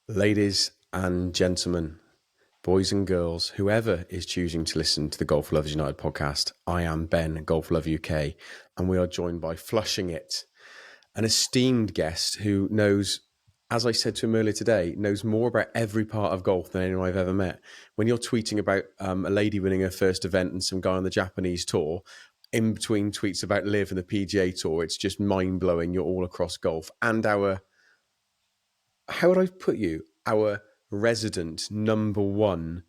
Ladies and gentlemen, boys and girls, whoever is choosing to listen to the Golf Lovers United podcast, I am Ben, Golf Love UK, and we are joined by Flushing It, an esteemed guest who knows, as I said to him earlier today, knows more about every part of golf than anyone I've ever met. When you're tweeting about a lady winning her first event and some guy on the Japanese tour, in between tweets about LIV and the PGA Tour, it's just mind-blowing. You're all across golf. And how would I put you? Our resident number one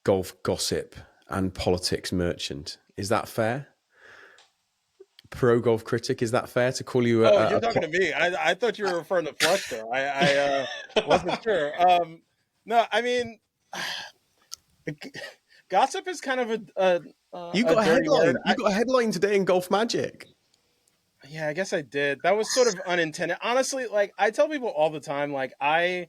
golf gossip and politics merchant. Is that fair? Pro golf critic, is that fair to call you? You're talking to me. I thought you were referring to Flush there. I wasn't sure. No, I mean, gossip is kind of you got a headline. You got a headline today in Golf Magic. Yeah, I guess I did. That was sort of unintended. Honestly, like I tell people all the time, I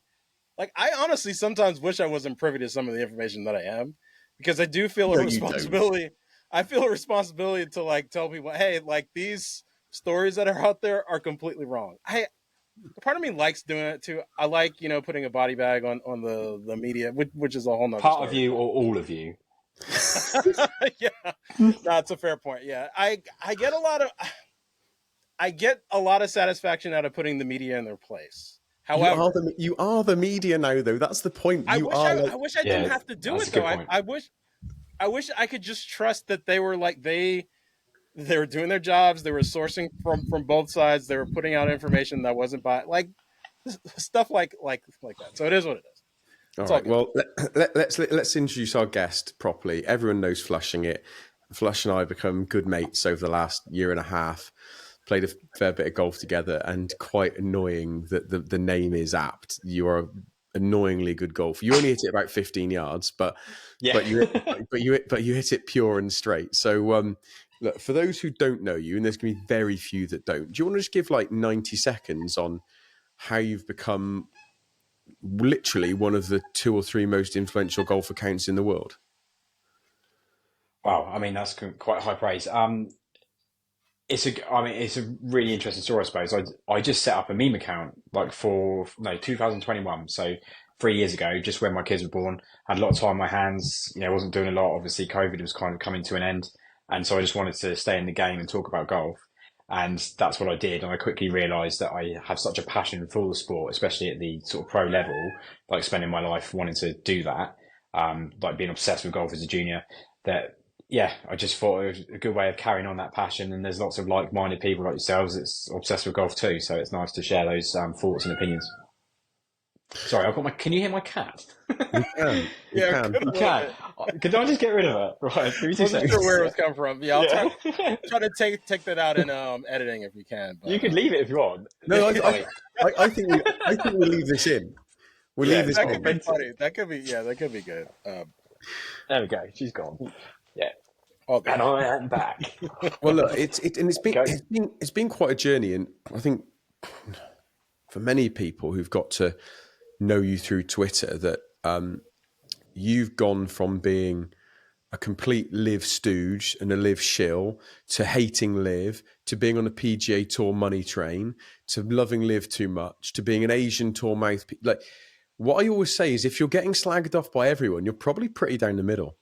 honestly sometimes wish I wasn't privy to some of the information that I am, because I do feel a responsibility. I feel a responsibility to like tell people, hey, like these stories that are out there are completely wrong. Part of me likes doing it too. I like, putting a body bag on the media, which is a whole nother part story. Of you or all of you. Yeah, that's a fair point. Yeah, I get a lot of satisfaction out of putting the media in their place. However, you are the media now, though. That's the point. I wish I didn't have to do it, though. I wish I could just trust that they were like they were doing their jobs. They were sourcing from both sides. They were putting out information that wasn't like stuff like that. So it is what it is. All right. Well, let's introduce our guest properly. Everyone knows Flushing It. Flush and I have become good mates over the last year and a half. Played a fair bit of golf together, and quite annoying that the name is apt. You are annoyingly good golfer. You only hit it about 15 yards, but you hit it pure and straight. So look, for those who don't know you, and there's going to be very few that don't, do you want to just give like 90 seconds on how you've become literally one of the 2 or 3 most influential golf accounts in the world? Wow, I mean that's quite high praise. It's a really interesting story, I suppose. I just set up a meme account 2021, so 3 years ago, just when my kids were born. Had a lot of time on my hands. Wasn't doing a lot. Obviously, COVID was kind of coming to an end, and so I just wanted to stay in the game and talk about golf. And that's what I did. And I quickly realised that I have such a passion for the sport, especially at the sort of pro level, like spending my life wanting to do that, like being obsessed with golf as a junior, that. Yeah, I just thought it was a good way of carrying on that passion, and there's lots of like-minded people like yourselves that's obsessed with golf too, so it's nice to share those thoughts and opinions. Sorry, can you hear my cat? You can. You can. Could I just get rid of it? Right, I wasn't sure where it was coming from. Yeah, I'll try to take that out in editing if you can. But, you could leave it if you want. No, I think we'll leave this in. We'll leave this in. That could be funny. That could be good. There we go. She's gone. Yeah. Okay. And I am back. Well, look, it's been quite a journey, and I think for many people who've got to know you through Twitter, that you've gone from being a complete LIV stooge and a LIV shill to hating LIV, to being on a PGA Tour money train, to loving LIV too much, to being an Asian Tour mouthpiece. Like, what I always say is, if you're getting slagged off by everyone, you're probably pretty down the middle.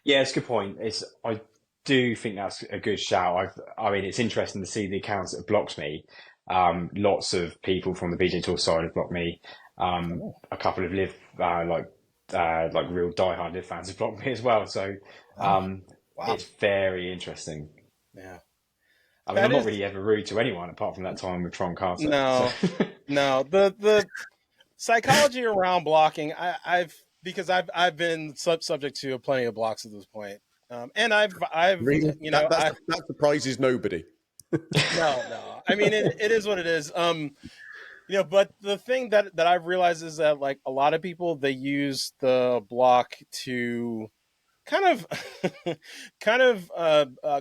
Yeah, it's a good point. I do think that's a good shout. I mean, it's interesting to see the accounts that have blocked me. Lots of people from the PGA Tour side have blocked me. A couple of LIV, like real diehard LIV fans have blocked me as well. So It's very interesting. Yeah. I mean, I'm not really ever rude to anyone apart from that time with Tron Carter. No, so. No. The psychology around blocking, because I've been subject to plenty of blocks at this point, and I've really? That surprises nobody. No. I mean, it is what it is. But the thing that I've realized is that like a lot of people, they use the block to kind of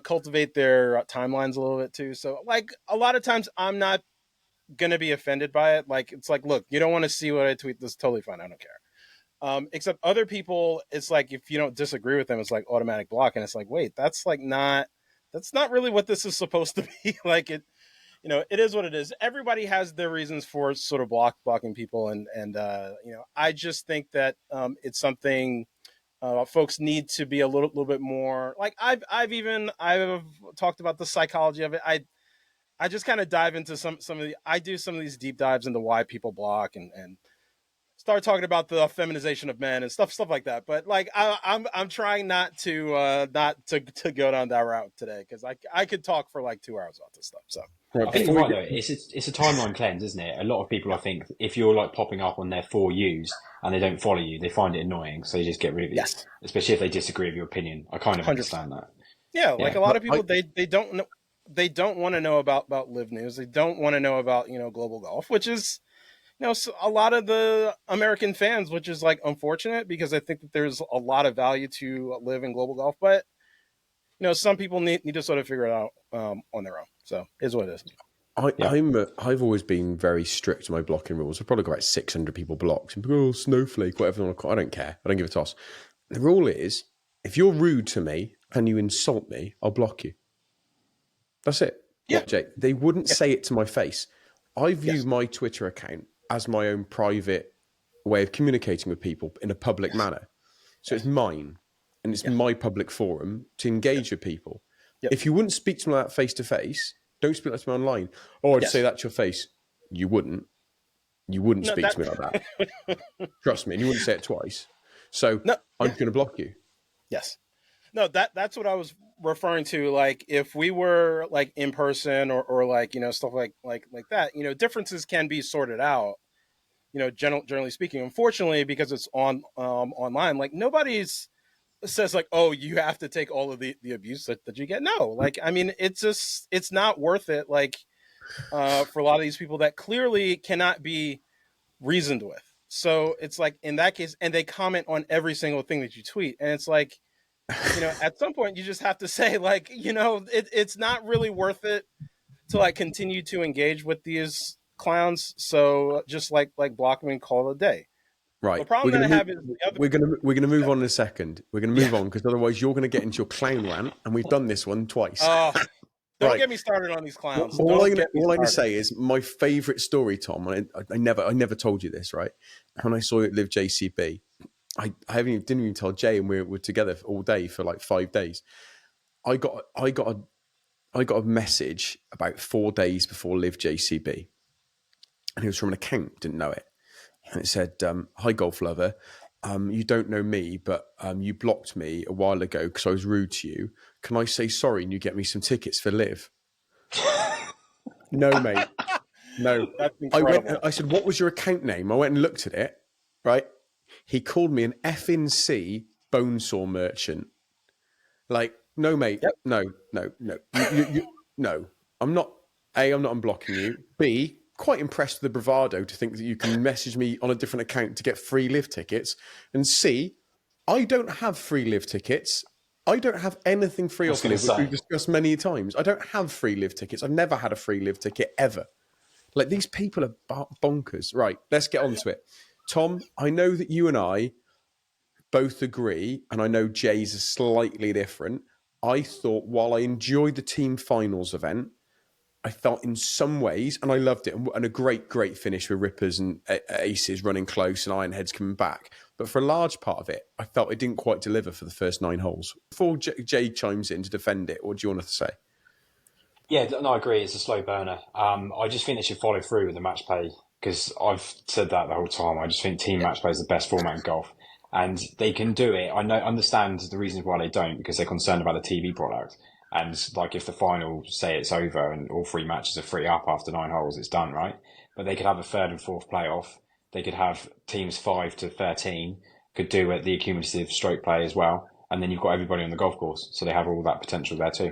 cultivate their timelines a little bit too. So like a lot of times I'm not gonna be offended by it. Like it's like, look, you don't want to see what I tweet. That's totally fine. I don't care. Except other people, it's like if you don't disagree with them, it's like automatic block, and it's like, wait, that's not really what this is supposed to be. Like it, it is what it is. Everybody has their reasons for sort of blocking people, and I just think that it's something folks need to be a little bit more like. I've talked about the psychology of it. I just kind of dive into I do some of these deep dives into why people block, and start talking about the feminization of men and stuff like that. But like I'm trying not to go down that route today, because I could talk for like 2 hours about this stuff. So I think you're right though. It's a timeline cleanse, isn't it? A lot of people, I think, if you're like popping up on their For Yous and they don't follow you, they find it annoying, so you just get rid of it. Yes. Especially if they disagree with your opinion. I kind of 100%. understand that. Yeah, like a lot of people, they don't want to know about LIV news. They don't want to know about global golf, which is a lot of the American fans, which is like unfortunate, because I think that there's a lot of value to LIV in global golf, but some people need to sort of figure it out on their own. So is what it is. I've always been very strict on my blocking rules. I've probably got about 600 people blocked. And people, snowflake, whatever they want to call it. I don't care. I don't give a toss. The rule is, if you're rude to me and you insult me, I'll block you. That's it. Yeah. Jake, they wouldn't say it to my face. I view my Twitter account as my own private way of communicating with people in a public manner. So it's mine, and it's my public forum to engage with people. Yep. If you wouldn't speak to me like that face to face, don't speak like to me online. Or I'd say that to your face. You wouldn't. You wouldn't speak to me like that. Trust me, and you wouldn't say it twice. So I'm going to block you. Yes. No, that's what I was referring to. Like, if we were like in person or like, stuff like that, differences can be sorted out, generally speaking. Unfortunately, because it's online, like nobody's says like, oh, you have to take all of the abuse that you get. No, like, I mean, it's not worth it. Like, for a lot of these people that clearly cannot be reasoned with. So it's like, in that case, and they comment on every single thing that you tweet. And it's like, at some point you just have to say like, it's not really worth it to like continue to engage with these clowns. So just like block them and call it a day. Right. The problem that I have is we're gonna move on in a second. We're gonna move on, because otherwise you're gonna get into your clown rant, and we've done this one twice. Don't get me started on these clowns. All I'm gonna say is my favourite story, Tom. I never told you this, right? When I saw you at LIV JCB, I didn't even tell Jay, and we were together all day for like 5 days. I got a message about 4 days before LIV JCB, and it was from an account, didn't know it. And it said, hi, golf lover. You don't know me, but you blocked me a while ago because I was rude to you. Can I say sorry and you get me some tickets for LIV? No, mate. No. That's incredible. I said, what was your account name? I went and looked at it, right? He called me an FNC bone saw merchant. Like, no, mate. Yep. No. No. I'm not unblocking you. B, quite impressed with the bravado to think that you can message me on a different account to get free LIV tickets. And C, I don't have free LIV tickets. I don't have anything free off LIV, which we've discussed many times. I don't have free LIV tickets. I've never had a free LIV ticket ever. Like, these people are bonkers. Right, let's get on to it. Tom, I know that you and I both agree, and I know Jay's slightly different. I thought, while I enjoyed the team finals event, I felt in some ways, and I loved it, and a great finish with Rippers and Aces running close and Ironheads coming back. But for a large part of it, I felt it didn't quite deliver for the first 9 holes. Before Jay chimes in to defend it, what do you want to say? Yeah, no, I agree. It's a slow burner. I just think they should follow through with the match play, because I've said that the whole time. I just think team match play is the best format in golf, and they can do it. I understand the reasons why they don't, because they're concerned about the TV product. And like, if the final, say it's over and all 3 matches are free up after 9 holes, it's done, right? But they could have a 3rd and 4th playoff. They could have teams 5 to 13 could do the accumulative stroke play as well. And then you've got everybody on the golf course. So they have all that potential there too.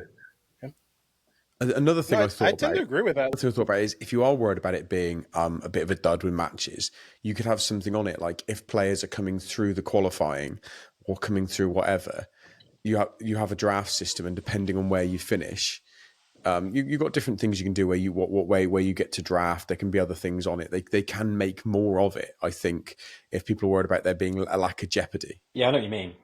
Another thing I tend to agree with that. Another thing I thought about is, if you are worried about it being a bit of a dud with matches, you could have something on it. Like, if players are coming through the qualifying or coming through whatever, you have a draft system, and depending on where you finish, you've got different things you can do where you get to draft. There can be other things on it. They can make more of it, I think, if people are worried about there being a lack of jeopardy. Yeah, I know what you mean.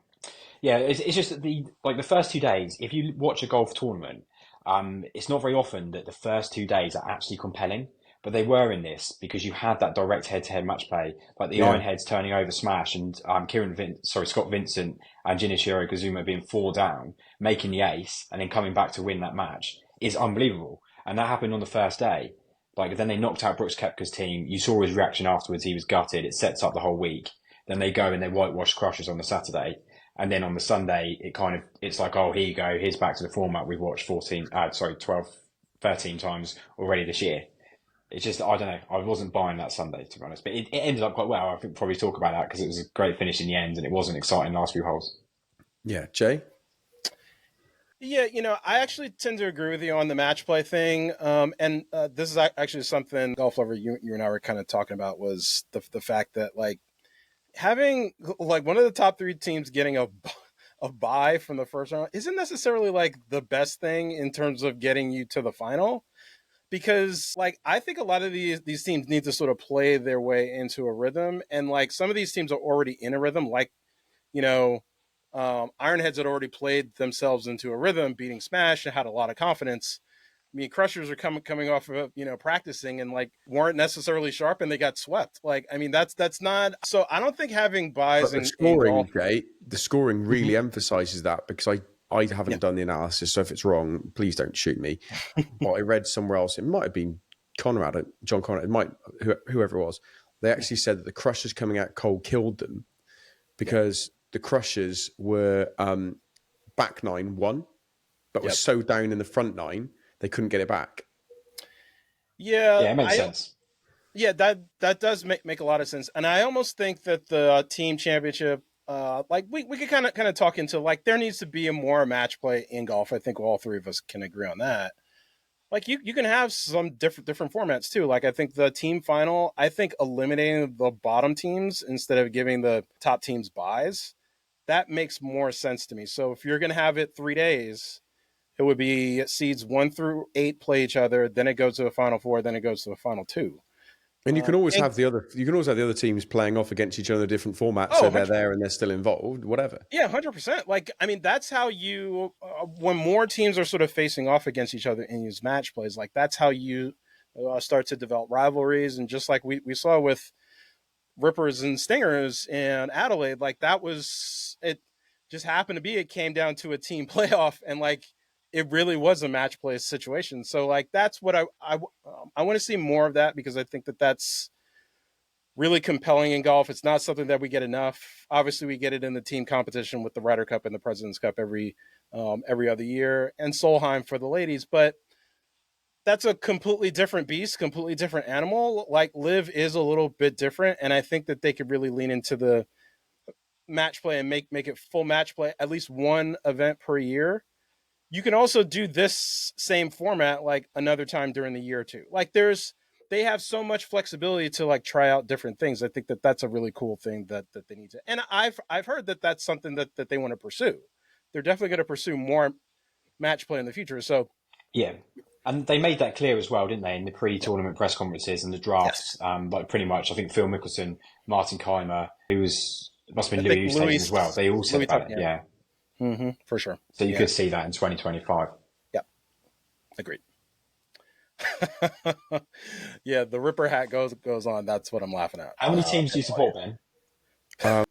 Yeah, it's just that the first 2 days, if you watch a golf tournament, It's not very often that the first 2 days are actually compelling, but they were in this because you had that direct head-to-head match play, like the Ironheads turning over Smash and Scott Vincent and Jinichiro Kazuma being 4 down, making the ace, and then coming back to win that match is unbelievable. And that happened on the first day. Like, then they knocked out Brooks Koepka's team. You saw his reaction afterwards. He was gutted. It sets up the whole week. Then they go and they whitewash Crushers on the Saturday. And then on the Sunday, it's like, oh, here you go. Here's back to the format we've watched 12, 13 times already this year. It's just, I don't know. I wasn't buying that Sunday, to be honest. But it ended up quite well. I think probably talk about that because it was a great finish in the end and it was an exciting last few holes. Yeah. Jay? Yeah, I actually tend to agree with you on the match play thing. And this is actually something, Golf Lover, you and I were kind of talking about, was the fact that, like, having, like, one of the top 3 teams getting a bye from the first round isn't necessarily, like, the best thing in terms of getting you to the final. Because, like, I think a lot of these teams need to sort of play their way into a rhythm. And, like, some of these teams are already in a rhythm, like, Ironheads had already played themselves into a rhythm, beating Smash, and had a lot of confidence. I mean, Crushers are coming off of, practicing and, like, weren't necessarily sharp and they got swept. Like, I mean, that's not, so I don't think having buys But the in the scoring really emphasizes that, because I haven't done the analysis, so if it's wrong, please don't shoot me. But I read somewhere else, it might have been John Conrad, whoever it was. They actually said that the Crushers coming out cold killed them because the Crushers were back 9-1, but were so down in the front 9 they couldn't get it back. Yeah, it makes sense. Yeah, that does make a lot of sense, and I almost think that the team championship, like, we could kind of talk into, like, there needs to be a more match play in golf. I think all 3 of us can agree on that. Like, you can have some different formats too. Like, I think the team final, I think eliminating the bottom teams instead of giving the top teams buys, that makes more sense to me. So if you're going to have it 3 days, it would be seeds 1 through 8 play each other, then it goes to the final 4, then it goes to the final 2. And you can always have the other teams playing off against each other in different formats, so they're there and they're still involved, whatever. Yeah, 100%. Like, I mean, that's how you, when more teams are sort of facing off against each other and use match plays, like, that's how you start to develop rivalries. And just like we saw with Rippers and Stingers in Adelaide, like, that was, it just happened to be, it came down to a team playoff, and, like, it really was a match play situation. So, like, that's what I want to see more of that, because I think that that's really compelling in golf. It's not something that we get enough. Obviously, we get it in the team competition with the Ryder Cup and the President's Cup every other year, and Solheim for the ladies. But that's a completely different beast, completely different animal. Like, LIV is a little bit different, and I think that they could really lean into the match play and make it full match play, at least one event per year. You can also do this same format, like, another time during the year too. Like, they have so much flexibility to, like, try out different things. I think that that's a really cool thing that they need to. And I've heard that that's something that they want to pursue. They're definitely going to pursue more match play in the future. So yeah, and they made that clear as well, didn't they, in the pre-tournament press conferences and the drafts? Yes. Like, pretty much, I think Phil Mickelson, Martin Keimer, must have been Louis Oosthuizen as well. They all said about it. Yeah. Mm-hmm, for sure. So you could see that in 2025. Yep. Agreed. Yeah, the Ripper hat goes on. That's what I'm laughing at. How many teams do you support, Ben?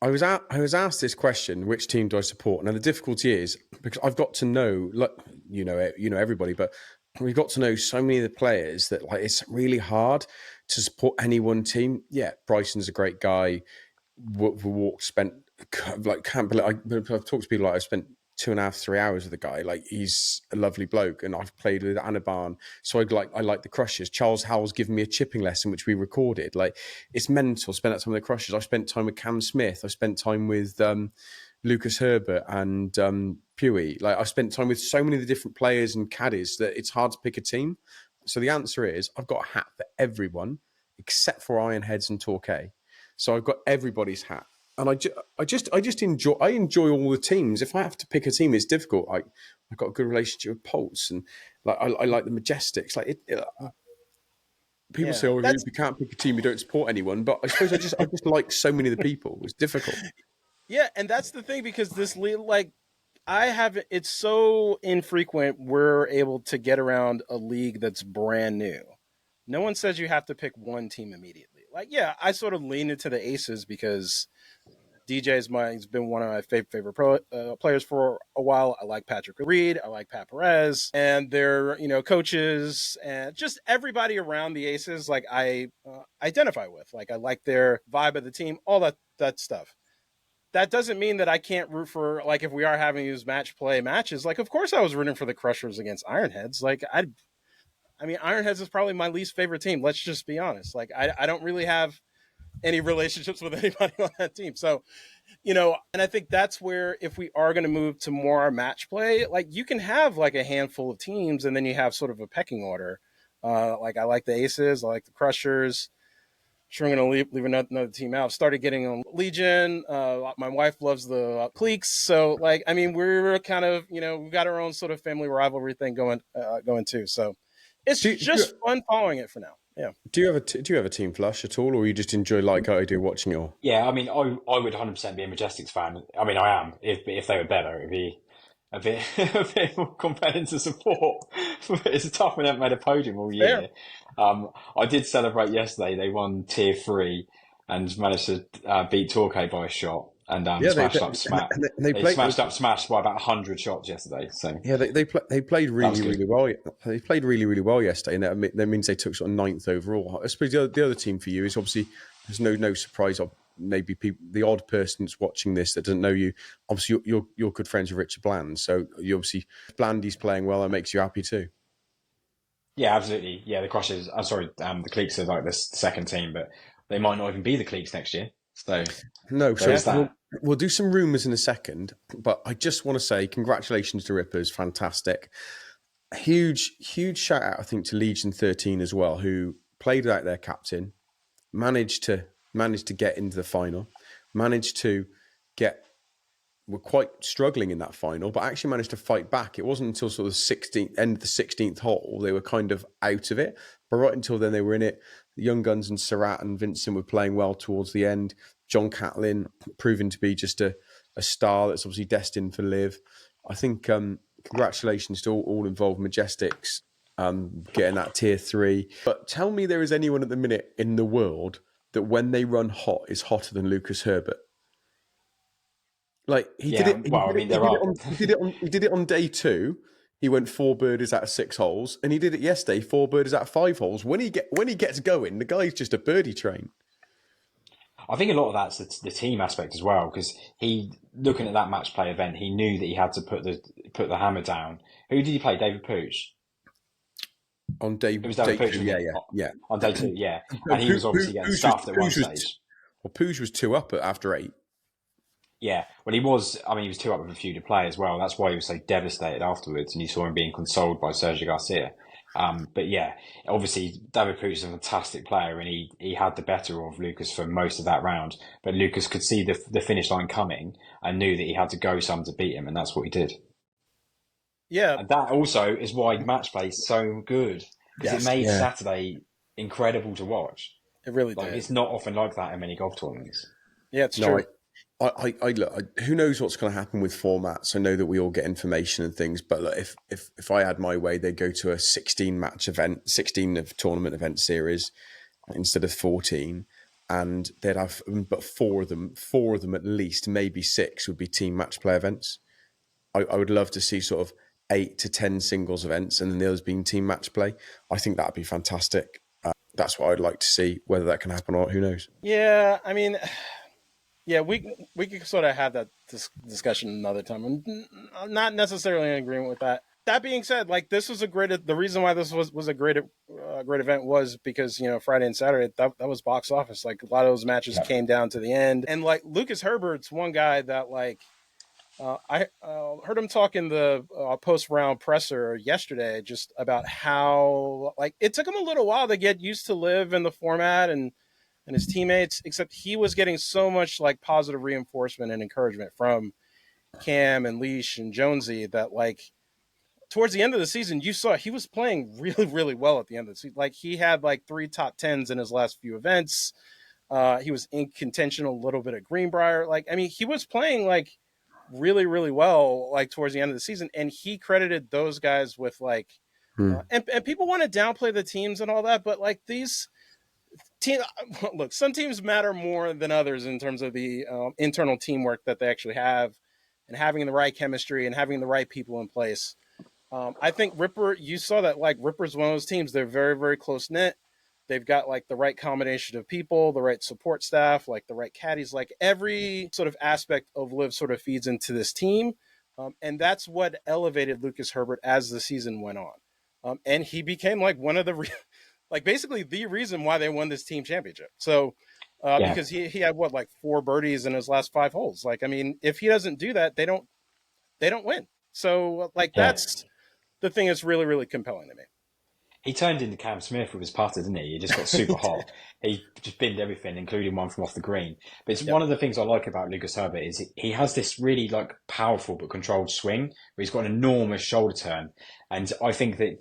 I was asked this question: which team do I support? Now the difficulty is, because I've got to know, like, everybody, but we've got to know so many of the players that, like, it's really hard to support any one team. Yeah, Bryson's a great guy. Walk spent, like, can't believe I've talked to people, like, I've spent 2.5, 3 hours with the guy. Like, he's a lovely bloke, and I've played with Anaban, so I like the Crushers. Charles Howell's given me a chipping lesson, which we recorded. Like, it's mental. Spent that time with the Crushers. I've spent time with Cam Smith. I've spent time with Lucas Herbert and Pewey. Like, I've spent time with so many of the different players and caddies that it's hard to pick a team. So the answer is, I've got a hat for everyone except for Ironheads and Torquay. So I've got everybody's hat. And I just enjoy all the teams. If I have to pick a team, it's difficult. I've got a good relationship with Pulse, and, like, I like the Majestics. Like, people say, "Oh, if you can't pick a team, you don't support anyone." But I suppose I just like so many of the people. It's difficult. Yeah, and that's the thing, because this, like, I haven't. It's so infrequent we're able to get around a league that's brand new. No one says you have to pick one team immediately. Like, yeah, I sort of lean into the Aces because he's been one of my favorite players for a while. I like Patrick Reed. I like Pat Perez, and their coaches and just everybody around the Aces. Like I identify with. Like I like their vibe of the team, all that stuff. That doesn't mean that I can't root for, like, if we are having these match play matches. Like, of course, I was rooting for the Crushers against Ironheads. Like I mean, Ironheads is probably my least favorite team. Let's just be honest. Like I don't really have any relationships with anybody on that team. So and I think that's where, if we are going to move to more match play, like you can have like a handful of teams and then you have sort of a pecking order. Like I like the Aces, I like the Crushers. Sure, I'm going to leave another team out. Started getting on Legion. My wife loves the Cliques. So, like, I mean, we're kind of, we've got our own sort of family rivalry thing going too. So it's just fun following it for now. Yeah. Do you have a team flush at all, or you just enjoy, like I do, watching it all? Yeah, I mean, I would 100% be a Majestics fan. I mean, I am. If they were better, it'd be a bit a bit more compelling to support. It's a tough one. They haven't made a podium all year. I did celebrate yesterday. They won Tier 3 and managed to beat Torquay by a shot. And smashed up Smash by about 100 shots yesterday. So yeah, they played really well. They played really well yesterday, and that means they took sort of 9th overall. I suppose the other team for you is, obviously, there's no surprise of maybe the odd person that's watching this that doesn't know you. Obviously, you're good friends with Richard Bland, so you obviously, Blandy's playing well. That makes you happy too. yeah, absolutely. Yeah, the Crushers. I'm sorry, the Cliques are like the second team, but they might not even be the Cliques next year. So no, so we'll do some rumours in a second, but I just want to say congratulations to Rippers, fantastic. Huge shout out, I think, to Legion 13 as well, who played out their captain, managed to get into the final, were quite struggling in that final, but actually managed to fight back. It wasn't until sort of end of the 16th hole they were kind of out of it, but right until then they were in it. The Young Guns and Surratt and Vincent were playing well towards the end. John Catlin proving to be just a star that's obviously destined for LIV. I think congratulations to all involved Majestics getting that Tier 3. But tell me there is anyone at the minute in the world that when they run hot is hotter than Lucas Herbert. Like he did it. He did it on day 2. He went 4 birdies out of 6 holes, and he did it yesterday, 4 birdies out of 5 holes. When he gets going, the guy's just a birdie train. I think a lot of that's the team aspect as well, because looking at that match play event, he knew that he had to put the hammer down. Who did he play? David Pooch. On day 2, yeah. On day 2, yeah. And he was obviously getting stuffed at one stage. Well, Pooch was 2 up after 8. Yeah, well, he was 2 up with a few to play as well. That's why he was so devastated afterwards, and you saw him being consoled by Sergio Garcia. But yeah, obviously David Pooch is a fantastic player, and he had the better of Lucas for most of that round. But Lucas could see the finish line coming and knew that he had to go some to beat him, and that's what he did. Yeah, and that also is why match play is so good, because it made Saturday incredible to watch. It really did. It's not often like that in many golf tournaments. Yeah, it's true. Who knows what's going to happen with formats? I know that we all get information and things, but look, if I had my way, they'd go to a 16 of tournament event series instead of 14, and they'd have but four of them at least, maybe 6 would be team match play events. I would love to see sort of 8 to 10 singles events, and then the others being team match play. I think that'd be fantastic. That's what I'd like to see. Whether that can happen or not, who knows? Yeah, I mean. Yeah, we could sort of have that discussion another time. I'm not necessarily in agreement with that. That being said, like, this was the reason why this was a great event was because, Friday and Saturday, that was box office. Like, a lot of those matches came down to the end. And, like, Lucas Herbert's one guy that, like, I heard him talk in the post-round presser yesterday just about how, like, it took him a little while to get used to LIV in the format and his teammates, except he was getting so much, like, positive reinforcement and encouragement from Cam and Leash and Jonesy that, like, towards the end of the season, you saw he was playing really, really well at the end of the season. Like, he had, like, 3 top 10s in his last few events. He was in contention a little bit at Greenbrier. Like, I mean, he was playing, like, really, really well, like towards the end of the season. And he credited those guys with like, and people want to downplay the teams and all that, but like these teams, look, some teams matter more than others in terms of the internal teamwork that they actually have and having the right chemistry and having the right people in place. I think Ripper, you saw that like Ripper's one of those teams. They're very, very close knit. They've got like the right combination of people, the right support staff, like the right caddies, like every sort of aspect of LIV sort of feeds into this team. And that's what elevated Lucas Herbert as the season went on. And he became like one of the, like basically the reason why they won this team championship. So, because he had what, like 4 birdies in his last 5 holes. Like, I mean, if he doesn't do that, they don't win. So like, that's the thing that's really, really compelling to me. He turned into Cam Smith with his putter, didn't he? He just got super hot. He just binned everything, including one from off the green. But it's one of the things I like about Lucas Herbert is he has this really like powerful but controlled swing where he's got an enormous shoulder turn. And I think that,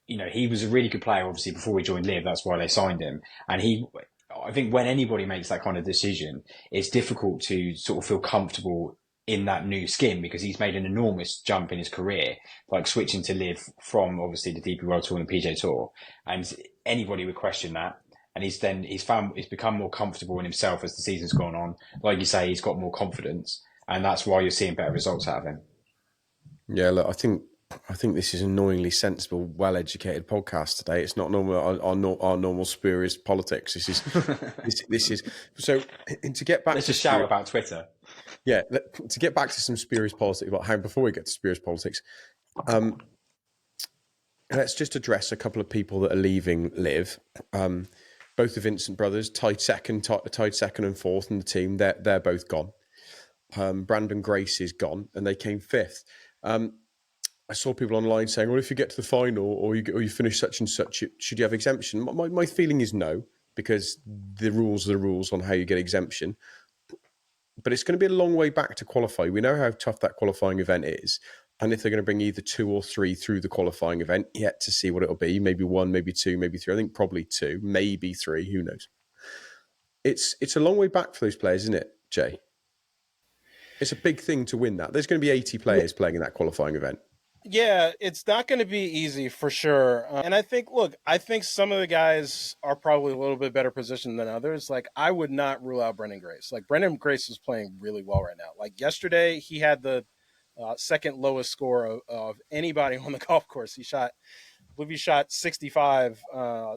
you know, he was a really good player, obviously, before he joined LIV. That's why they signed him. And I think when anybody makes that kind of decision, it's difficult to sort of feel comfortable in that new skin because he's made an enormous jump in his career, like switching to LIV from obviously the DP World Tour and the PJ Tour. And anybody would question that. And he's become more comfortable in himself as the season's gone on. Like you say, he's got more confidence, and that's why you're seeing better results out of him. Yeah, look, I think this is an annoyingly sensible, well-educated podcast today. It's not normal our normal spurious politics. This is so. And to get back, let's just shout about Twitter. Yeah, to get back to some spurious politics. Before we get to spurious politics, let's just address a couple of people that are leaving LIV. Both the Vincent brothers, tied second and fourth in the team. They're both gone. Brandon Grace is gone, and they came fifth. I saw people online saying, well, if you get to the final or you finish such and such, should you have exemption? My feeling is no, because the rules are the rules on how you get exemption. But it's going to be a long way back to qualify. We know how tough that qualifying event is. And if they're going to bring either 2 or 3 through the qualifying event, yet to see what it'll be. Maybe 1, maybe 2, maybe 3. I think probably 2, maybe 3. Who knows? It's a long way back for those players, isn't it, Jay? It's a big thing to win that. There's going to be 80 players playing in that qualifying event. Yeah, it's not going to be easy for sure. And I think some of the guys are probably a little bit better positioned than others. Like, I would not rule out Brendan Grace. Like, Brendan Grace is playing really well right now. Like, yesterday, he had the second lowest score of anybody on the golf course. I believe he shot 65.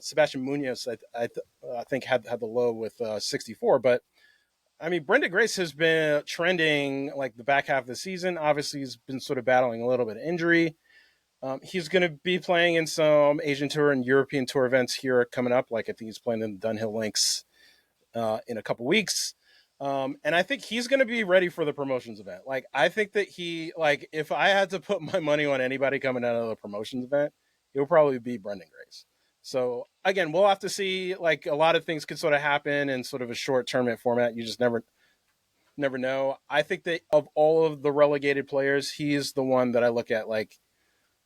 Sebastian Munoz, I think, had the low with 64. But I mean, Brendan Grace has been trending like the back half of the season. Obviously, he's been sort of battling a little bit of injury. He's going to be playing in some Asian Tour and European Tour events here coming up. Like, I think he's playing in the Dunhill Links in a couple weeks. And I think he's going to be ready for the promotions event. Like, I think that if I had to put my money on anybody coming out of the promotions event, it would probably be Brendan Grace. So again, we'll have to see. Like, a lot of things could sort of happen in sort of a short tournament format. You just never know. I think that of all of the relegated players, he's the one that I look at like,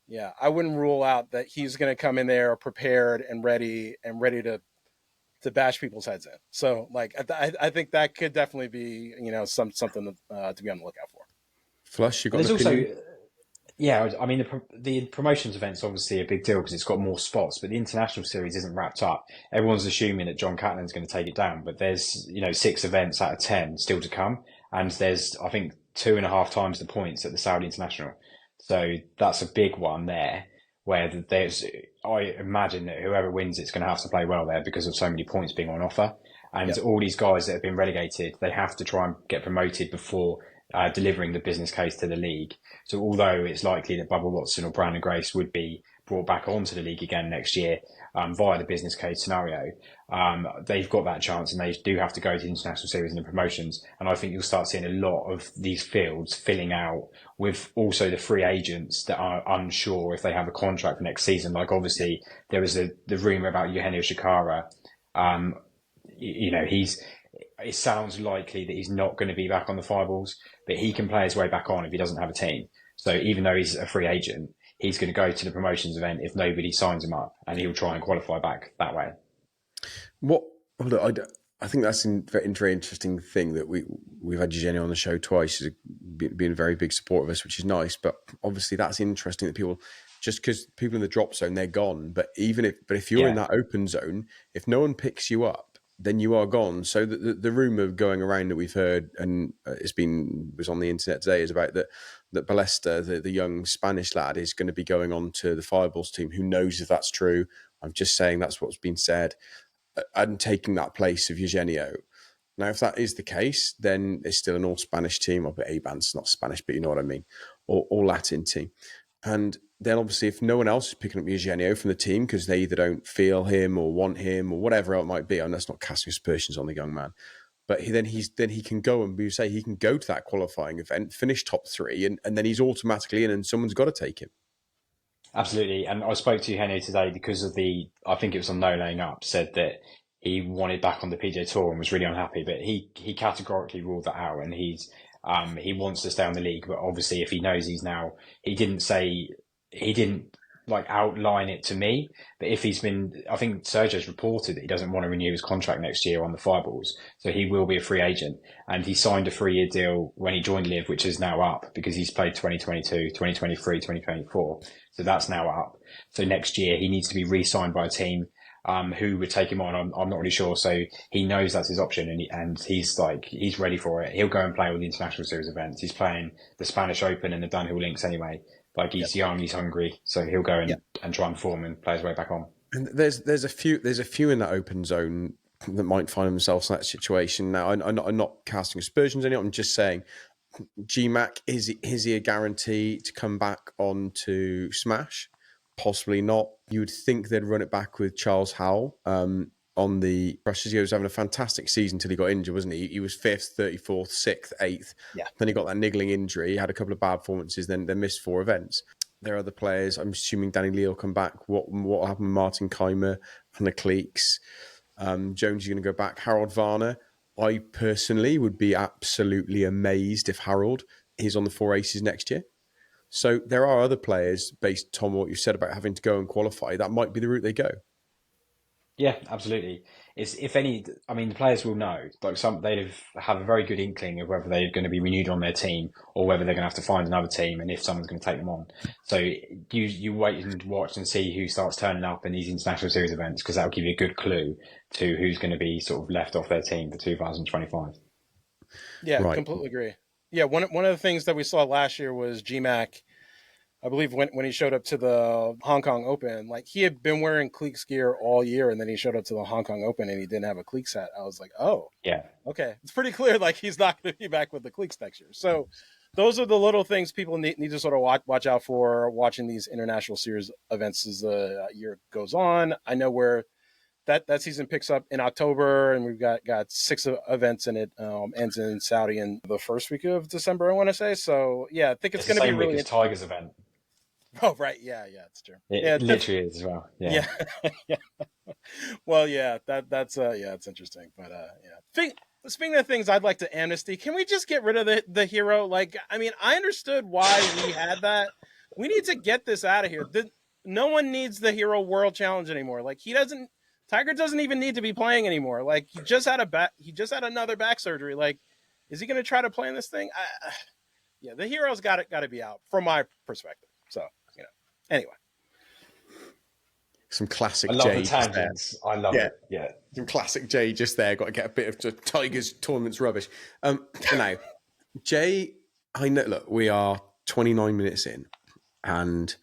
yeah, I wouldn't rule out that he's going to come in there prepared and ready to bash people's heads in. So like, I think that could definitely be, something to be on the lookout for. Flush, you got an opinion? Yeah, I mean, the promotions event's obviously a big deal because it's got more spots, but the international series isn't wrapped up. Everyone's assuming that John Catlin's going to take it down, but there's, 6 events out of 10 still to come. And there's, I think, 2.5 times the points at the Saudi International. So that's a big one there where I imagine that whoever wins it's going to have to play well there because of so many points being on offer. And all these guys that have been relegated, they have to try and get promoted before delivering the business case to the league. So although it's likely that Bubba Watson or Brandon Grace would be brought back onto the league again next year via the business case scenario, they've got that chance and they do have to go to the international series and the promotions. And I think you'll start seeing a lot of these fields filling out with also the free agents that are unsure if they have a contract for next season. Like, obviously there was the rumour about Eugenio Shikara. It sounds likely that he's not going to be back on the five balls, but he can play his way back on if he doesn't have a team. So even though he's a free agent, he's going to go to the promotions event if nobody signs him up, and he'll try and qualify back that way. I think that's a very interesting thing that we've had Eugenio on the show twice. He's being a very big supporter of us, which is nice. But obviously, that's interesting that people, just because people in the drop zone, they're gone. But if you're in that open zone, if no one picks you up, then you are gone. So the rumor going around that we've heard, and was on the internet today, is about that Ballesta, the young Spanish lad, is going to be going on to the Fireballs team. Who knows if that's true? I'm just saying that's what's been said, and taking that place of Eugenio. Now, if that is the case, then it's still an all-Spanish team. Or A-Band's not Spanish, but you know what I mean, or Latin team. And then obviously, if no one else is picking up Eugenio from the team because they either don't feel him or want him or whatever it might be, and that's not casting aspersions on the young man, but then he can go, and we say he can go to that qualifying event, finish top 3, and then he's automatically in, and someone's got to take him. Absolutely. And I spoke to Eugenio today because of I think it was on No Laying Up, said that he wanted back on the PGA Tour and was really unhappy, but he categorically ruled that out, and he wants to stay on the league. But obviously, if he knows he didn't like outline it to me, but if I think Sergio's reported that he doesn't want to renew his contract next year on the Fireballs, so he will be a free agent, and he signed a 3-year deal when he joined LIV, which is now up because he's played 2022, 2023, 2024, so that's now up. So next year he needs to be re-signed by a team who would take him on. I'm not really sure. So he knows that's his option, and he's ready for it. He'll go and play all the international series events. He's playing the Spanish Open and the Dunhill Links anyway. Like, he's young, he's hungry, so he'll go and try and form and play his way back on. And there's a few in that open zone that might find themselves in that situation. Now, I'm not casting aspersions on it. I'm just saying, GMAC, is he a guarantee to come back onto Smash? Possibly not. You would think they'd run it back with Charles Howell on the brushes. He was having a fantastic season until he got injured, wasn't he? He was 5th, 34th, 6th, 8th. Yeah. Then he got that niggling injury. He had a couple of bad performances, then missed 4 events. There are other players. I'm assuming Danny Lee will come back. What will happen with Martin Keimer and the Cleeks? Jones is going to go back. Harold Varner. I personally would be absolutely amazed if Harold is on the 4 Aces next year. So there are other players, based on what you said about having to go and qualify, that might be the route they go. Yeah, absolutely. The players will know. Like, they'd have a very good inkling of whether they're going to be renewed on their team or whether they're going to have to find another team, and if someone's going to take them on. So you wait and watch and see who starts turning up in these international series events, because that'll give you a good clue to who's going to be sort of left off their team for 2025. Yeah, right. Completely agree. Yeah, one of the things that we saw last year was GMAC. I believe when he showed up to the Hong Kong Open, like, he had been wearing Cleeks gear all year, and then he showed up to the Hong Kong Open and he didn't have a Cleeks hat. I was like, oh, yeah, okay. It's pretty clear, like, he's not going to be back with the Cleeks next year. So those are the little things people need to sort of watch out for watching these international series events as the year goes on. I know where that season picks up in October, and we've got 6 events in it. Ends in Saudi in the first week of December, I want to say. So yeah, I think it's going to be really week as Tigers event. Oh, right. Yeah, it's true. It literally is as well. Yeah. Yeah. Well, yeah, that's it's interesting. But yeah. Speaking of things I'd like to amnesty, can we just get rid of the hero? Like, I mean, I understood why we had that. We need to get this out of here. No one needs the Hero World Challenge anymore. Like, Tiger doesn't even need to be playing anymore. Like, he just had another back surgery. Like, is he going to try to play in this thing? Yeah, the hero's got to be out from my perspective. So, anyway. Some classic I love Jay. The tangents. I love it. Yeah. Some classic Jay just there. Got to get a bit of Tiger's tournament's rubbish. Now, Jay, I know, look, we are 29 minutes in, and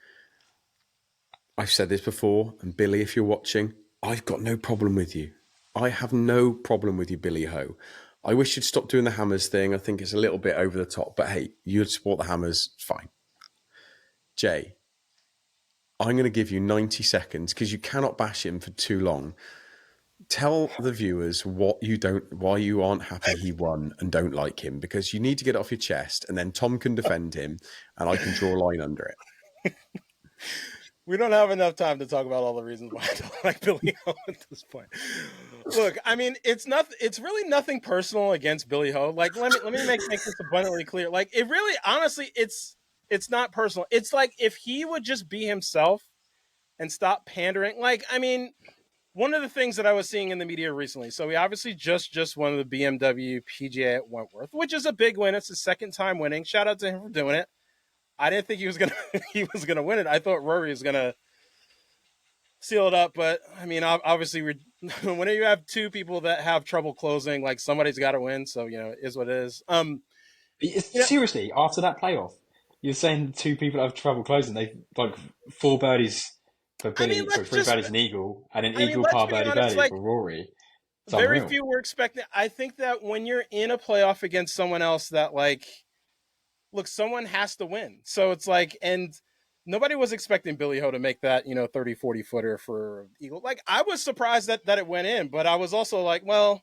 I've said this before, and Billy, if you're watching, I've got no problem with you. I have no problem with you, Billy Ho. I wish you'd stop doing the Hammers thing. I think it's a little bit over the top, but hey, you'd support the Hammers, fine. Jay, I'm going to give you 90 seconds because you cannot bash him for too long. Tell the viewers why you aren't happy he won and don't like him, because you need to get it off your chest, and then Tom can defend him and I can draw a line under it. We don't have enough time to talk about all the reasons why I don't like Billy Ho at this point. Look, I mean, it's really nothing personal against Billy Ho. Like, let me make this abundantly clear. Like, it really, honestly, it's not personal. It's like, if he would just be himself and stop pandering. Like, I mean, one of the things that I was seeing in the media recently. So he obviously just won the BMW PGA at Wentworth, which is a big win. It's his second time winning. Shout out to him for doing it. I didn't think he was gonna win it. I thought Rory was gonna seal it up, but I mean, obviously, whenever you have two people that have trouble closing, like somebody's got to win. So it is what it is. Seriously, after that playoff, you're saying two people have trouble closing. They like 4 birdies for Billy, for 3 birdies an eagle, and an eagle par birdie for Rory. It's very unreal. few were expecting. I think that when you're in a playoff against someone else, that look, someone has to win. So it's and nobody was expecting Billy Ho to make that 30, 40 footer for eagle. I was surprised that it went in, but I was also like, well,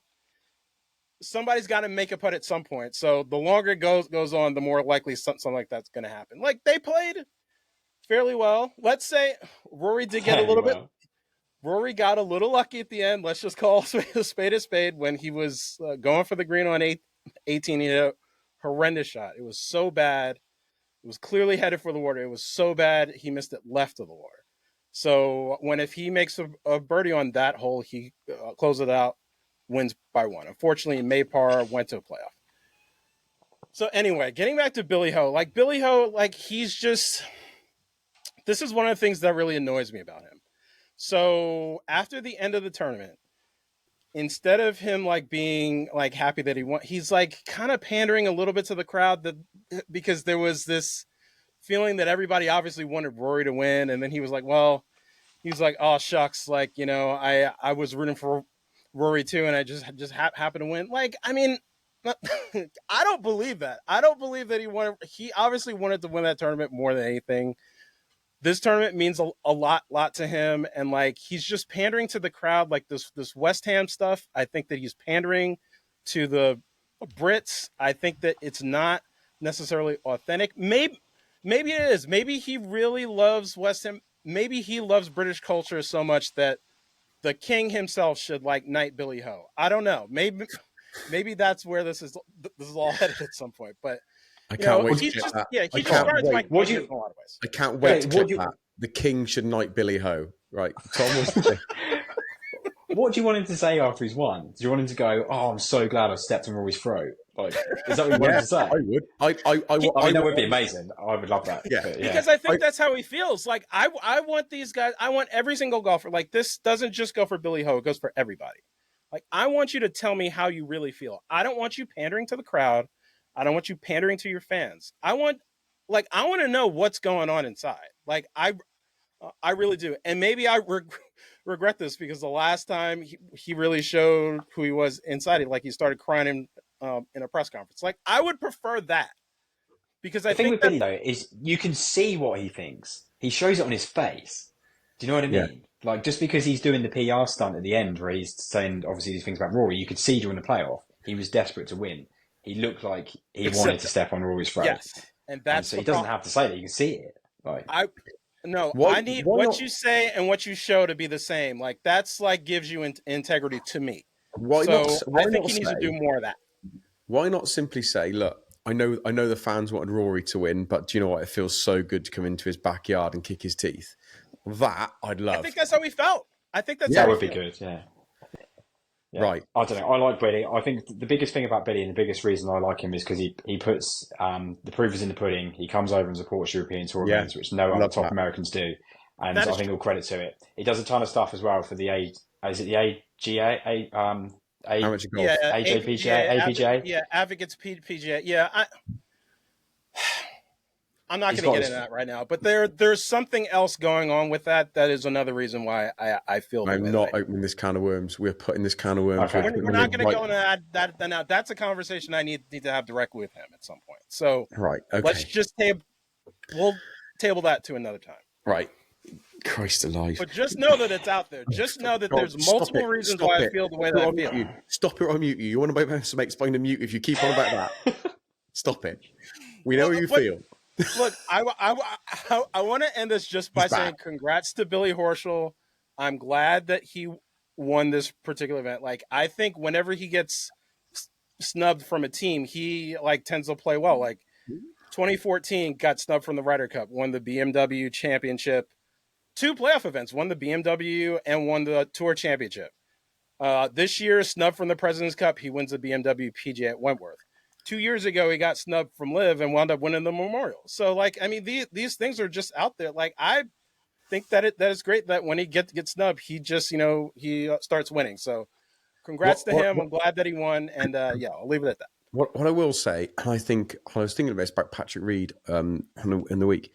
somebody's got to make a putt at some point. So the longer it goes on, the more likely something like that's going to happen. They played fairly well. Let's say Rory did get a little bit. Rory got a little lucky at the end. Let's just call a spade when he was going for the green on 18. He hit a horrendous shot. It was so bad. It was clearly headed for the water. It was so bad he missed it left of the water. So if he makes a birdie on that hole, he closes it out, wins by 1. Unfortunately, made par, went to a playoff. So anyway, getting back to Billy Ho, he's just, this is one of the things that really annoys me about him. So after the end of the tournament, instead of him being happy that he won, he's kind of pandering a little bit to the crowd because there was this feeling that everybody obviously wanted Rory to win. And then he was oh shucks. I was rooting for Rory too. And I just happened to win. I mean, I don't believe that. I don't believe that he obviously wanted to win that tournament more than anything. This tournament means a lot to him, and he's just pandering to the crowd, this West Ham stuff. I think that he's pandering to the Brits. I think that it's not necessarily authentic. Maybe it is. Maybe he really loves West Ham. Maybe he loves British culture so much that the king himself should knight Billy Ho. I don't know. Maybe that's where this is all headed at some point, but. I can't wait to he's get just, that. Yeah, he just starts in a lot of ways. I can't wait to get that. The king should knight Billy Ho. Right. Tom was What do you want him to say after he's won? Do you want him to go, oh, I'm so glad I stepped on Rory's throat? Is that what you want him to say? I would. I mean, that would be amazing. I would love that. Yeah. Because I think that's how he feels. I want these guys, I want every single golfer. This doesn't just go for Billy Ho, it goes for everybody. I want you to tell me how you really feel. I don't want you pandering to the crowd. I don't want you pandering to your fans. I want to know what's going on inside. I really do. And maybe I regret this because the last time he really showed who he was inside, he started crying in a press conference. I would prefer that because I think with Billy though is you can see what he thinks. He shows it on his face. Do you know what I mean? Yeah. Just because he's doing the PR stunt at the end where he's saying obviously these things about Rory, you could see during the playoff he was desperate to win. He looked like he wanted to step on Rory's throat. Yes, and so he doesn't have to say that. You can see it. I need what you say and what you show to be the same. That's gives you integrity to me. I think he needs to do more of that. Why not simply say, look, I know the fans wanted Rory to win, but do you know what? It feels so good to come into his backyard and kick his teeth. That I'd love. I think that's how he felt. I think that's that would be good. Yeah. Yeah. Right. I don't know. I like Billy. I think the biggest thing about Billy and the biggest reason I like him is because he puts the proof is in the pudding. He comes over and supports European Tour events, which no other top Americans do. And I think all credit to it. He does a ton of stuff as well for the AGA? Amateur golf. APGA? Advocates PGA. Yeah. I'm not going to get into that right now, but there's something else going on with that. That is another reason why I feel. I'm not opening this can of worms. We're putting this can of worms. Okay. We're not going to go into that now. That's a conversation I need to have directly with him at some point. So let's just we'll table that to another time. Right. Christ alive. But just know that it's out there. Just know that there's multiple reasons why I feel the way that I feel. Stop it or I'll mute you. You want to explain the mute if you keep on about that. Stop it. We know how you feel. Look, I want to end this just by saying congrats to Billy Horschel. I'm glad that he won this particular event. I think whenever he gets snubbed from a team, he tends to play well. 2014 got snubbed from the Ryder Cup, won the BMW championship. 2 playoff events, won the BMW and won the Tour Championship. This year, snubbed from the President's Cup, he wins the BMW PGA at Wentworth. 2 years ago, he got snubbed from LIV and wound up winning the Memorial. So, like, I mean, these things are just out there. Like, I think that it's great that when he gets snubbed, he just, he starts winning. So, congrats to him. I'm glad that he won. And, I'll leave it at that. What I will say, I think I was thinking about this about Patrick Reed in the week.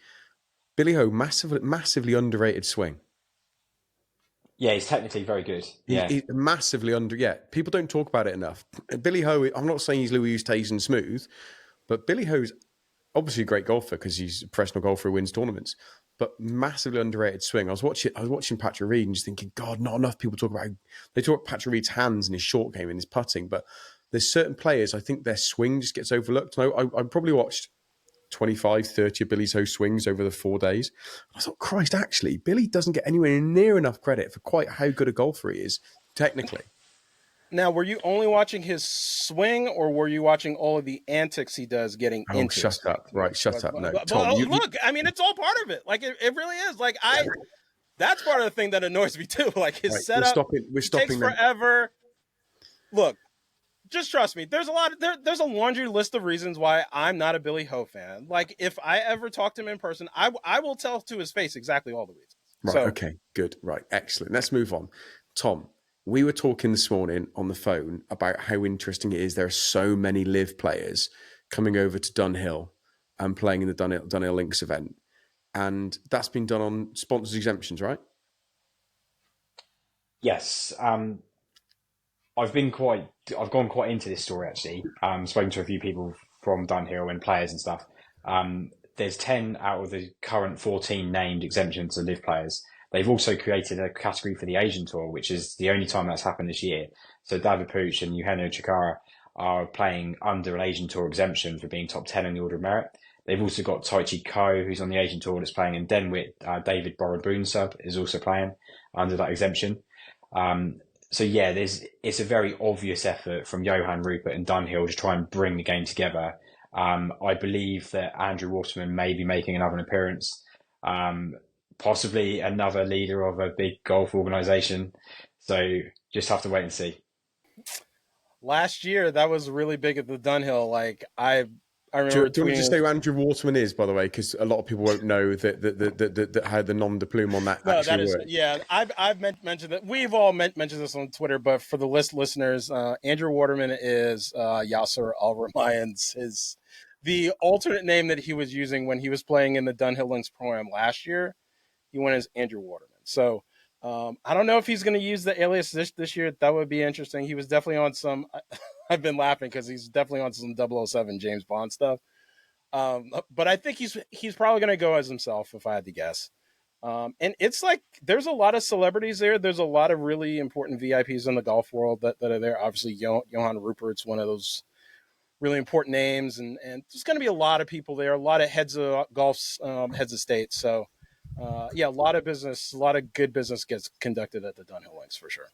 Billy Ho, massively underrated swing. Yeah, he's technically very good. Yeah, he's massively people don't talk about it enough. Billy Ho, I'm not saying he's Louis Oosthuizen smooth, but Billy Ho's obviously a great golfer because he's a professional golfer who wins tournaments. But massively underrated swing. I was watching Patrick Reed and just thinking, God, not enough people talk about. They talk about Patrick Reed's hands and his short game and his putting, but there's certain players, I think their swing just gets overlooked. I probably watched 25, 30 of Billy's Ho swings over the 4 days. I thought, Christ, actually, Billy doesn't get anywhere near enough credit for quite how good a golfer he is, technically. Now, were you only watching his swing, or were you watching all of the antics he does getting into? Shut up. Right, shut up. No, Tom. Look, I mean, it's all part of it. Like, it really is. Like, that's part of the thing that annoys me, too. Like, his setup we're stopping takes forever. Look, just trust me. There's there's a laundry list of reasons why I'm not a Billy Ho fan. Like, if I ever talk to him in person, I will tell to his face exactly all the reasons. Right. Okay. Good. Right. Excellent. Let's move on. Tom, we were talking this morning on the phone about how interesting it is. There are so many LIV players coming over to Dunhill and playing in the Dunhill Links event, and that's been done on sponsors exemptions, right? Yes. I've gone quite into this story actually. Spoken to a few people from Dunhill and players and stuff. There's 10 out of the current 14 named exemptions to LIV players. They've also created a category for the Asian Tour, which is the only time that's happened this year. So David Pooch and Eugenio Chikara are playing under an Asian Tour exemption for being top 10 in the order of merit. They've also got Taichi Ko, who's on the Asian Tour that's playing in Denwit. David Borobunsub is also playing under that exemption. So yeah, it's a very obvious effort from Johan Rupert and Dunhill to try and bring the game together. I believe that Andrew Waterman may be making another appearance, possibly another leader of a big golf organisation. So just have to wait and see. Last year, that was really big at the Dunhill. Like I remember. Do you want to just say who Andrew Waterman is, by the way, because a lot of people won't know that how the nom de plume on that actually works. Yeah, I've mentioned that. We've all mentioned this on Twitter, but for the listeners, Andrew Waterman is Yasser Al-Rumayyan's the alternate name that he was using when he was playing in the Dunhill Links program last year. He went as Andrew Waterman. So I don't know if he's going to use the alias this year. That would be interesting. He was definitely on some. I've been laughing because he's definitely on some 007 James Bond stuff. But I think he's probably going to go as himself, if I had to guess. And it's like there's a lot of celebrities there. There's a lot of really important VIPs in the golf world that are there. Obviously, Johan Rupert's one of those really important names, and there's going to be a lot of people there. A lot of heads of golf's heads of state. So. A lot of business, a lot of good business gets conducted at the Dunhill Links for sure.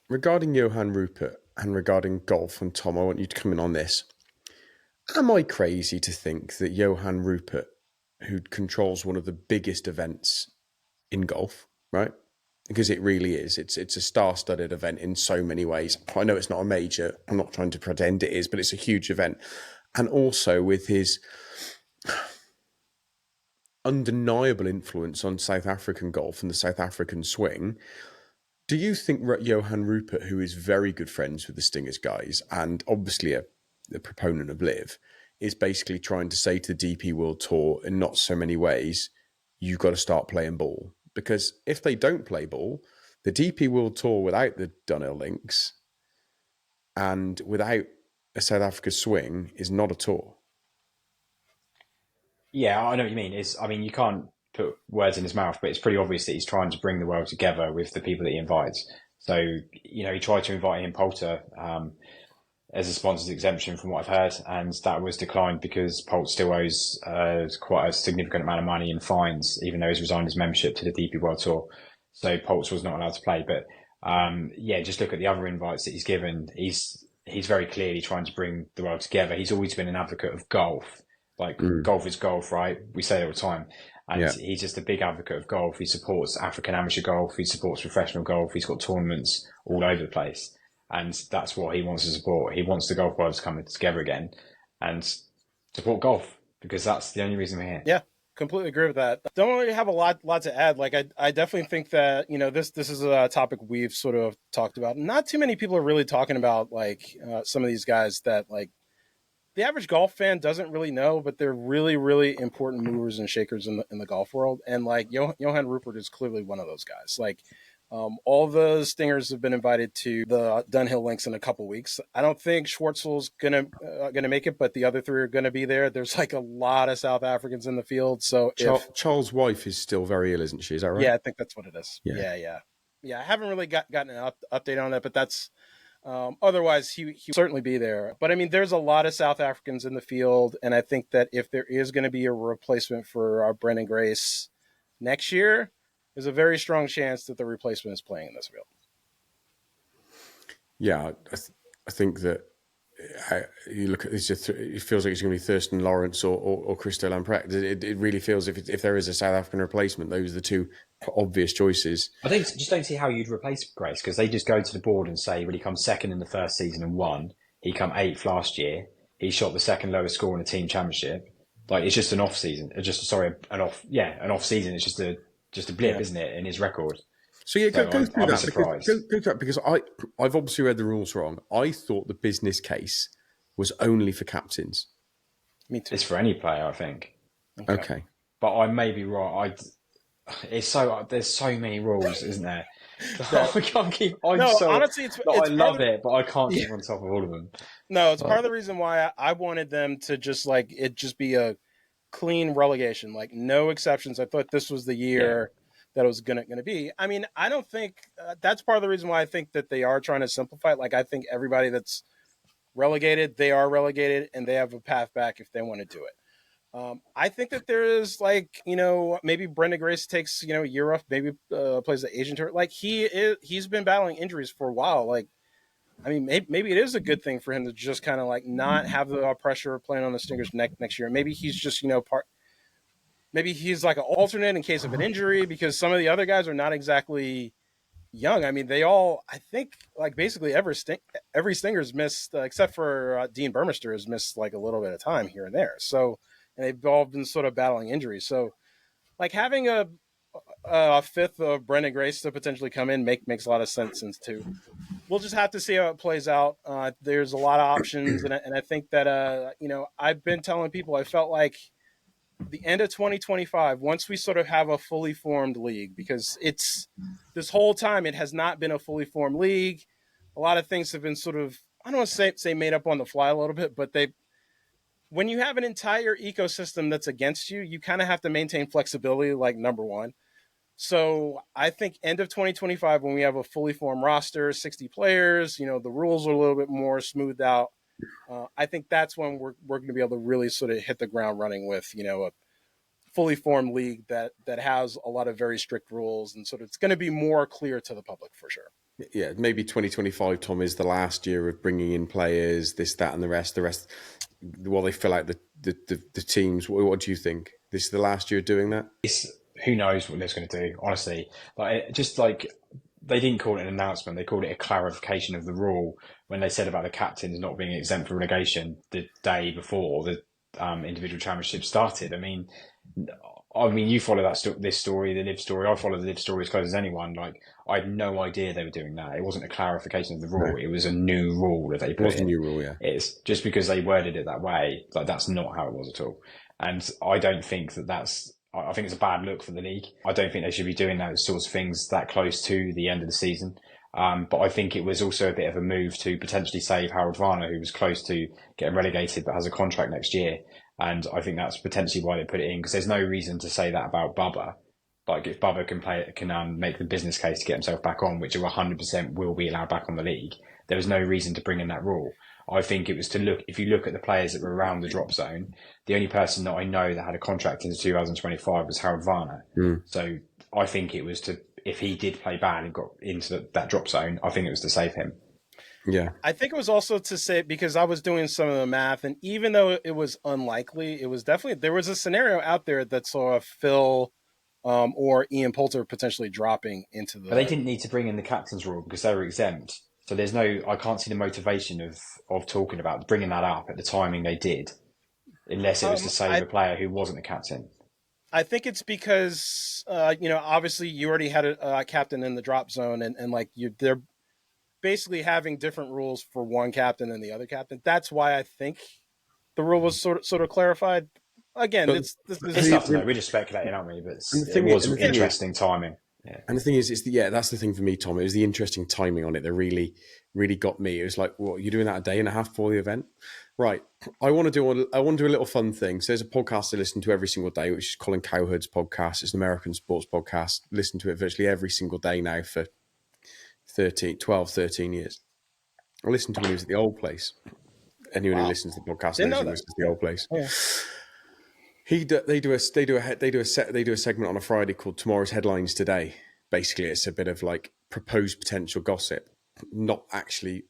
Regarding Johan Rupert and regarding golf, and Tom, I want you to come in on this. Am I crazy to think that Johan Rupert, who controls one of the biggest events in golf, right? Because it really is. It's a star-studded event in so many ways. I know it's not a major. I'm not trying to pretend it is, but it's a huge event. And also with his undeniable influence on South African golf and the South African swing. Do you think Johan Rupert, who is very good friends with the Stingers guys and obviously a proponent of LIV, is basically trying to say to the DP World Tour in not so many ways, you've got to start playing ball? Because if they don't play ball, the DP World Tour without the Dunhill Links and without a South Africa swing is not a tour. Yeah, I know what you mean. You can't put words in his mouth, but it's pretty obvious that he's trying to bring the world together with the people that he invites. So, he tried to invite him Poulter as a sponsor's exemption from what I've heard, and that was declined because Poulter still owes quite a significant amount of money in fines, even though he's resigned his membership to the DP World Tour. So Poulter was not allowed to play. But just look at the other invites that he's given. He's very clearly trying to bring the world together. He's always been an advocate of golf. Golf is golf, right? We say it all the time. And he's just a big advocate of golf. He supports African amateur golf. He supports professional golf. He's got tournaments all over the place. And that's what he wants to support. He wants the golf world to come together again and support golf, because that's the only reason we're here. Yeah, completely agree with that. Don't really have a lot to add. Like, I definitely think that, this is a topic we've sort of talked about. Not too many people are really talking about, like, some of these guys that, like, the average golf fan doesn't really know, but they're really, really important movers and shakers in the golf world. And, like, Johan Rupert is clearly one of those guys. Like, all the Stingers have been invited to the Dunhill links in a couple weeks. I don't think Schwartzel's gonna make it, but the other three are gonna be there. There's like a lot of South Africans in the field. So Charles' wife is still very ill, isn't she? Is that right? Yeah, I think that's what it is. Yeah. I haven't really gotten an update on that, but that's otherwise he certainly be there. But I mean, there's a lot of South Africans in the field, and I think that if there is going to be a replacement for Brendan Grace next year, there's a very strong chance that the replacement is playing in this field. Yeah, I think that you look at this, it feels like it's going to be Thurston Lawrence or Christo Lamprecht. It really feels if there is a South African replacement, those are the two obvious choices. I think just don't see how you'd replace Grace, because they just go to the board and say, well, he come second in the first season and won. He come 8th last year. He shot the second lowest score in the team championship. Like, it's just an off season. An off season. It's just a blip, isn't it, in his record? So yeah, go through that because I've obviously read the rules wrong. I thought the business case was only for captains. Me too. It's for any player, I think. Okay. But I may be wrong. There's so many rules, isn't there? I can't keep. Honestly, I love it, but I can't keep on top of all of them. No, it's part of the reason why I wanted them to just be a clean relegation, like no exceptions. I thought this was the year that it was gonna be. I mean, I don't think that's part of the reason why I think that they are trying to simplify it. Like, I think everybody that's relegated, they are relegated, and they have a path back if they want to do it. I think that there is, like, maybe Brendan Grace takes, a year off, maybe plays the Asian tour. Like, he's been battling injuries for a while. Like, I mean, maybe it is a good thing for him to just kind of like not have the pressure of playing on the Stingers next year. Maybe he's just, maybe he's like an alternate in case of an injury, because some of the other guys are not exactly young. I mean, they all, I think, like, basically every Stinger's missed, except for Dean Burmester, has missed like a little bit of time here and there. So, and they've all been sort of battling injuries. So, like, having a fifth of Brendan Grace to potentially come in makes a lot of sense too. We'll just have to see how it plays out. There's a lot of options, and I think that I've been telling people I felt like the end of 2025, once we sort of have a fully formed league, because it's this whole time it has not been a fully formed league. A lot of things have been sort of, I don't want to say made up on the fly a little bit, but when you have an entire ecosystem that's against you, you kind of have to maintain flexibility, like, number one. So I think end of 2025, when we have a fully formed roster, 60 players, the rules are a little bit more smoothed out. I think that's when we're going to be able to really sort of hit the ground running with, a fully formed league that has a lot of very strict rules, and sort of it's going to be more clear to the public for sure. Yeah, maybe 2025, Tom, is the last year of bringing in players, this, that, and the rest, while they fill out the teams. What do you think? This is the last year of doing that? Who knows what they're going to do, honestly. They didn't call it an announcement. They called it a clarification of the rule when they said about the captains not being exempt from relegation the day before the individual championship started. I mean, you follow this story, the LIV story. I follow the LIV story as close as anyone. Like, I had no idea they were doing that. It wasn't a clarification of the rule. Right. It was a new rule that they put in. It was a new rule, yeah. It's just because they worded it that way. Like, that's not how it was at all. And I don't think I think it's a bad look for the league. I don't think they should be doing those sorts of things that close to the end of the season. But I think it was also a bit of a move to potentially save Harold Varner, who was close to getting relegated but has a contract next year. And I think that's potentially why they put it in, because there's no reason to say that about Bubba. Like, if Bubba can make the business case to get himself back on, which 100% will be allowed back on the league, there was no reason to bring in that rule. I think it was if you look at the players that were around the drop zone, the only person that I know that had a contract into 2025 was Harold Varner. So I think it was if he did play bad and got into that drop zone, I think it was to save him. Yeah. I think it was also to say, because I was doing some of the math, and even though it was unlikely, it was definitely, there was a scenario out there that saw Phil or Ian Poulter potentially dropping into But they the. didn't need to bring in the captain's rule because they were exempt. So there's no, I can't see the motivation of talking about bringing that up at the timing they did, unless it was to save I a player who wasn't the captain. I think it's because obviously you already had a captain in the drop zone, and like they're basically having different rules for one captain and the other captain. That's why I think the rule was sort of clarified. Again, But this It's is tough to know. We're just speculating, aren't we? But and it was the thing is, interesting timing. Yeah. and the thing is, that's the thing for me, Tom. It was the interesting timing on it that really, really got me. It was like, what, you're doing that a day and a half before the event, right? I want to do a little fun thing. So there's a podcast I listen to every single day, which is Colin Cowherd's podcast. It's an American sports podcast. Listen to it virtually every single day now for 13 years. I listened to when he was at the old place. Anyone who listens to the podcast Didn't knows know he was that. at the old place. Yeah. They do a segment on a Friday called Tomorrow's Headlines Today. Basically, it's a bit of like proposed potential gossip, not actually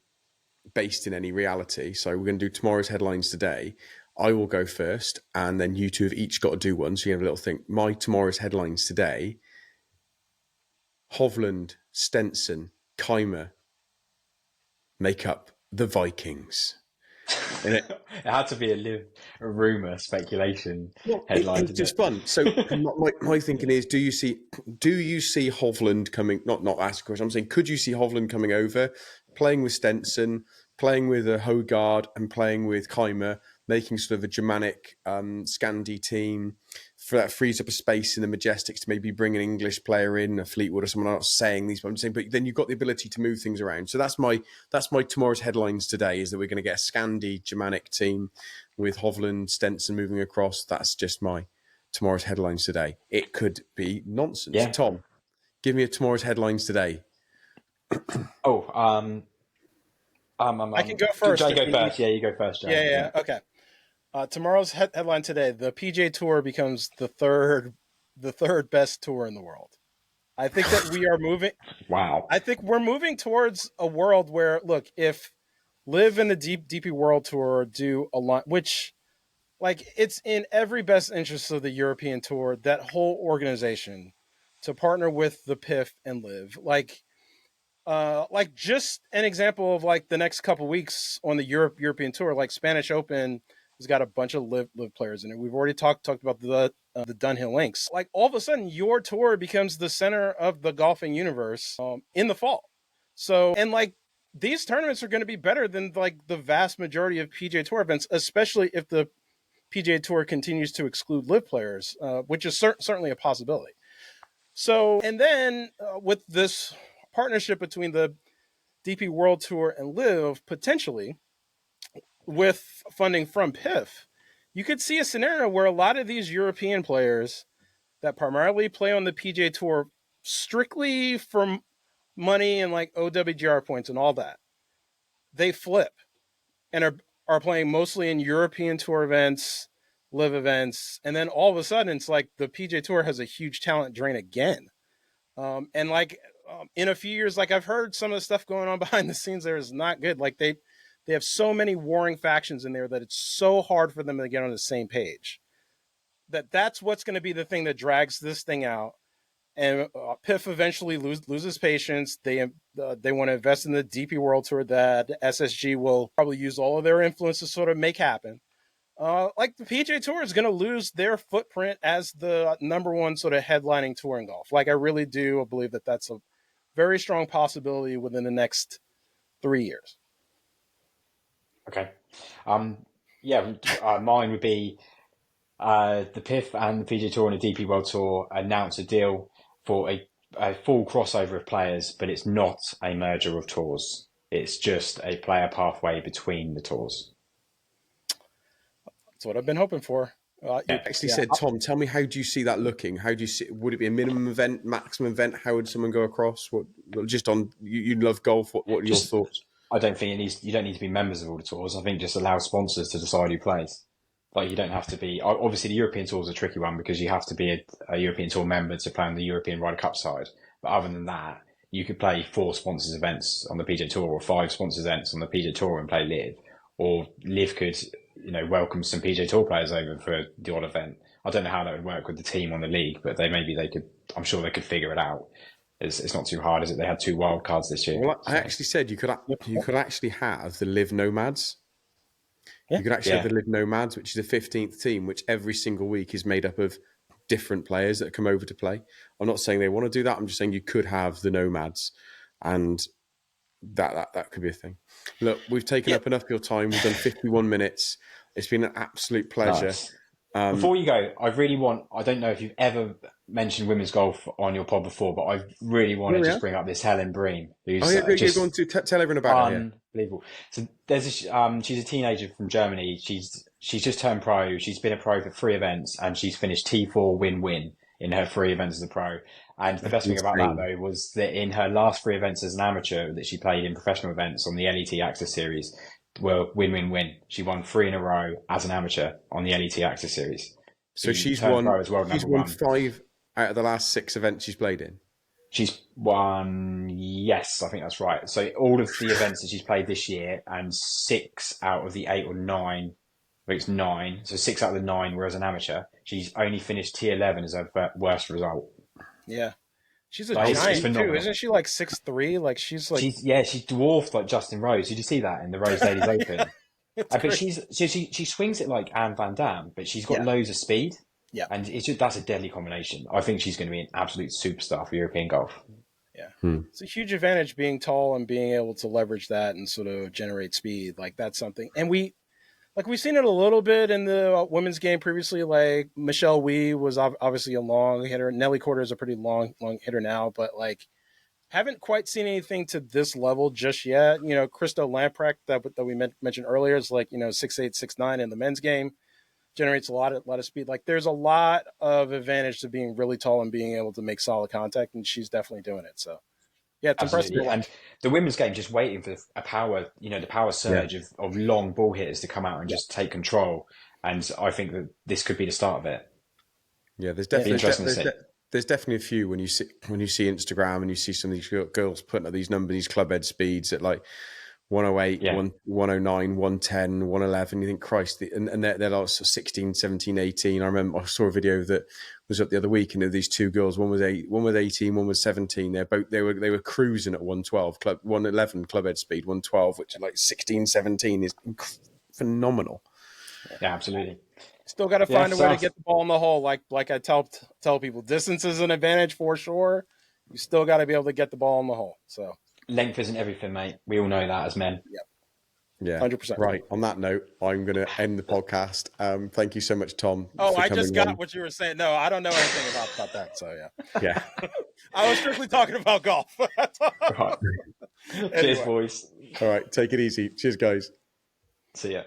based in any reality. So we're going to do Tomorrow's Headlines Today. I will go first, and then you two have each got to do one. So you have a little think. My Tomorrow's Headlines today: Hovland, Stenson, Keimer make up the Vikings. It had to be a rumor, speculation headline. It's just fun. So my thinking is, do you see Hovland coming? Not ask a question. I'm saying, could you see Hovland coming over, playing with Stenson, playing with a Hogard, and playing with Keimer, making sort of a Germanic Scandi team? For that frees up a space in the Majestics to maybe bring an English player in, a Fleetwood or someone else saying these. But I'm saying, but then you've got the ability to move things around. So that's my tomorrow's headlines today, is that we're going to get a Scandi Germanic team with Hovland, Stenson moving across. That's just my tomorrow's headlines today. It could be nonsense. Yeah. Tom, give me a tomorrow's headlines today. I can go first. I go first. Yeah, you go first, Jay. Yeah. Okay. Tomorrow's headline today: the PGA Tour becomes the third best tour in the world. I think that we are moving. Wow. I think we're moving towards a world where, look, if LIV and the DP World Tour do a lot, which, like, it's in every best interest of the European Tour, that whole organization, to partner with the PIF and LIV, like just an example of like the next couple weeks on the European Tour, like Spanish Open has got a bunch of LIV players in it. We've already talked about the Dunhill links. Like all of a sudden, your tour becomes the center of the golfing universe in the fall. So, and like these tournaments are going to be better than like the vast majority of PGA Tour events, especially if the PGA Tour continues to exclude LIV players, which is certainly a possibility. So, and then with this partnership between the DP World Tour and LIV, potentially with funding from PIF, you could see a scenario where a lot of these European players that primarily play on the PGA Tour strictly for money and like OWGR points and all that, they flip and are playing mostly in European Tour events, LIV events, and then all of a sudden it's like the PGA Tour has a huge talent drain again. And like in a few years, like I've heard some of the stuff going on behind the scenes there is not good. Like they have so many warring factions in there that it's so hard for them to get on the same page. That's what's going to be the thing that drags this thing out. And PIF eventually loses patience. They want to invest in the DP World Tour that SSG will probably use all of their influence to sort of make happen. Like the PGA Tour is going to lose their footprint as the number one sort of headlining tour in golf. Like I really do believe that that's a very strong possibility within the next 3 years. Okay. Mine would be the PIF and the PGA Tour and the DP World Tour announce a deal for a full crossover of players, but it's not a merger of tours. It's just a player pathway between the tours. That's what I've been hoping for. You actually said, Tom, tell me, how do you see that looking? How do you see? Would it be a minimum event, maximum event? How would someone go across? What? Just on you love golf. What are your thoughts? I don't think you don't need to be members of all the tours. I think just allow sponsors to decide who plays. Like you don't have to be. Obviously, the European Tour is a tricky one because you have to be a European Tour member to play on the European Ryder Cup side. But other than that, you could play 4 sponsors events on the PGA Tour or 5 sponsors events on the PGA Tour and play LIV, or LIV could, welcome some PGA Tour players over for the odd event. I don't know how that would work with the team on the league, but they could. I'm sure they could figure it out. It's not too hard, is it? They had 2 wild cards this year. Well, I actually said you could actually have the LIV Nomads. Yeah. You could actually have the LIV Nomads, which is the 15th team, which every single week is made up of different players that come over to play. I'm not saying they want to do that. I'm just saying you could have the Nomads, and that could be a thing. Look, we've taken up enough of your time. We've done 51 minutes. It's been an absolute pleasure. Nice. Before you go, I don't know if you've ever mentioned women's golf on your pod before, but I really want to just bring up this Helen Bream. Who's just going to tell everyone about her. Unbelievable. So there's this, she's a teenager from Germany. She's just turned pro. She's been a pro for 3 events, and she's finished T4 win-win in her 3 events as a pro. And the best thing about that, though, was that in her last 3 events as an amateur that she played in professional events on the LET Access Series, were win-win-win. She won 3 in a row as an amateur on the LET Access Series. So she's won 5 out of the last 6 events she's played in. She's won, yes, I think that's right. So all of the events that she's played this year, and 6 out of the 8 or 9, I think it's 9. So 6 out of the 9 were as an amateur. She's only finished T11 as her worst result. Yeah. She's a giant too, isn't she? Like 6'3"? Like she's dwarfed like Justin Rose. Did you see that in the Rose Ladies Open? But she swings it like Anne Van Dam, but she's got loads of speed. Yeah, and that's a deadly combination. I think she's going to be an absolute superstar for European golf. Yeah, It's a huge advantage being tall and being able to leverage that and sort of generate speed. Like that's something, and we've seen it a little bit in the women's game previously. Like Michelle Wee was obviously a long hitter. Nelly Corder is a pretty long hitter now, but like haven't quite seen anything to this level just yet. Christo Lamprecht that we mentioned earlier is like 6'8", 6'9" in the men's game, generates a lot of speed. Like there's a lot of advantage to being really tall and being able to make solid contact, and she's definitely doing it. So. Yeah, it's impressive. And the women's game just waiting for a power, the power surge of long ball hitters to come out and just take control. And I think that this could be the start of it. Yeah, there's definitely a few when you see Instagram and you see some of these girls putting up these numbers, these club head speeds at like 108, 109, 110, 111. You think, Christ, and they're like 16, 17, 18. I remember I saw a video that was up the other week, and these 2 girls, one was 18, one was 17. They were cruising at 112, 111 club head speed, 112, which is like 16, 17 is phenomenal. Yeah, absolutely. Still got to find a way to get the ball in the hole. Like I tell people, distance is an advantage for sure. You still got to be able to get the ball in the hole. So length isn't everything, mate. We all know that as men. Yep. Yeah, 100%. Right. On that note, I'm going to end the podcast. Thank you so much, Tom. I just got what you were saying. No, I don't know anything about that. So yeah. I was strictly talking about golf. Right. Cheers, boys. All right. Take it easy. Cheers, guys. See ya.